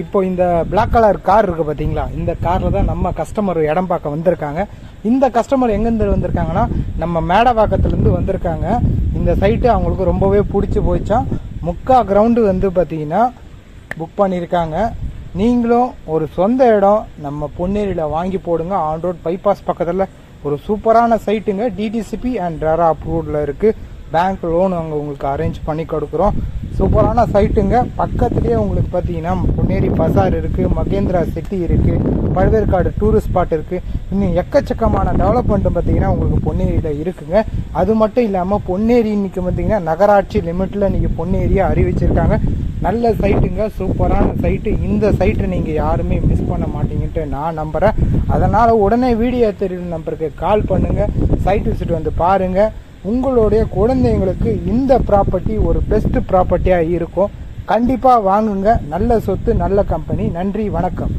இப்போ இந்த black colour car இருக்கு பாத்தீங்களா, இந்த கார்ல தான் நம்ம கஸ்டமர் இடம் பார்க்க வந்திருக்காங்க. இந்த கஸ்டமர் எங்கிருந்து வந்திருக்காங்கன்னா நம்ம மேடவாக்கத்துல இருந்து வந்திருக்காங்க. இந்த சைட்டு அவங்களுக்கு ரொம்பவே பிடிச்சி போயிச்சான். முக்கா கிரவுண்டு வந்து பாத்தீங்கன்னா புக் பண்ணியிருக்காங்க. நீங்களும் ஒரு சொந்த இடம் நம்ம பொன்னேரியில் வாங்கி போடுங்க. ஆன் ரோட் பைபாஸ் பக்கத்தில் ஒரு சூப்பரான சைட்டுங்க. டிடிசிபி அண்ட் ரெரா அப்ரூவ்டில் இருக்குது. பேங்க் லோன் அங்கே உங்களுக்கு அரேஞ்ச் பண்ணி கொடுக்குறோம். சூப்பரான சைட்டுங்க. பக்கத்துலேயே உங்களுக்கு பார்த்தீங்கன்னா பொன்னேரி பசார் இருக்குது, மகேந்திரா சிட்டி இருக்குது, பழவேற்காடு டூரிஸ்ட் ஸ்பாட் இருக்குது. இன்னும் எக்கச்சக்கமான டெவலப்மெண்ட்டு பார்த்தீங்கன்னா உங்களுக்கு பொன்னேரியில் இருக்குங்க. அது மட்டும் இல்லாமல் பொன்னேரி இன்னைக்கு பார்த்தீங்கன்னா நகராட்சி லிமிட்டில் இன்றைக்கி பொன்னேரியை அறிவிச்சிருக்காங்க. நல்ல சைட்டுங்க, சூப்பரான சைட்டு. இந்த சைட்டை நீங்கள் யாருமே மிஸ் பண்ண மாட்டீங்கன்ட்டு நான் நம்புகிறேன். அதனால் உடனே வீடியோ தெரியும் நம்பருக்கு கால் பண்ணுங்கள், சைட் விசிட் வந்து பாருங்கள். உங்களுடைய குழந்தைங்களுக்கு இந்த ப்ராப்பர்ட்டி ஒரு பெஸ்ட் ப்ராப்பர்ட்டியாக இருக்கும். கண்டிப்பாக வாங்குங்க. நல்ல சொத்து, நல்ல கம்பெனி. நன்றி, வணக்கம்.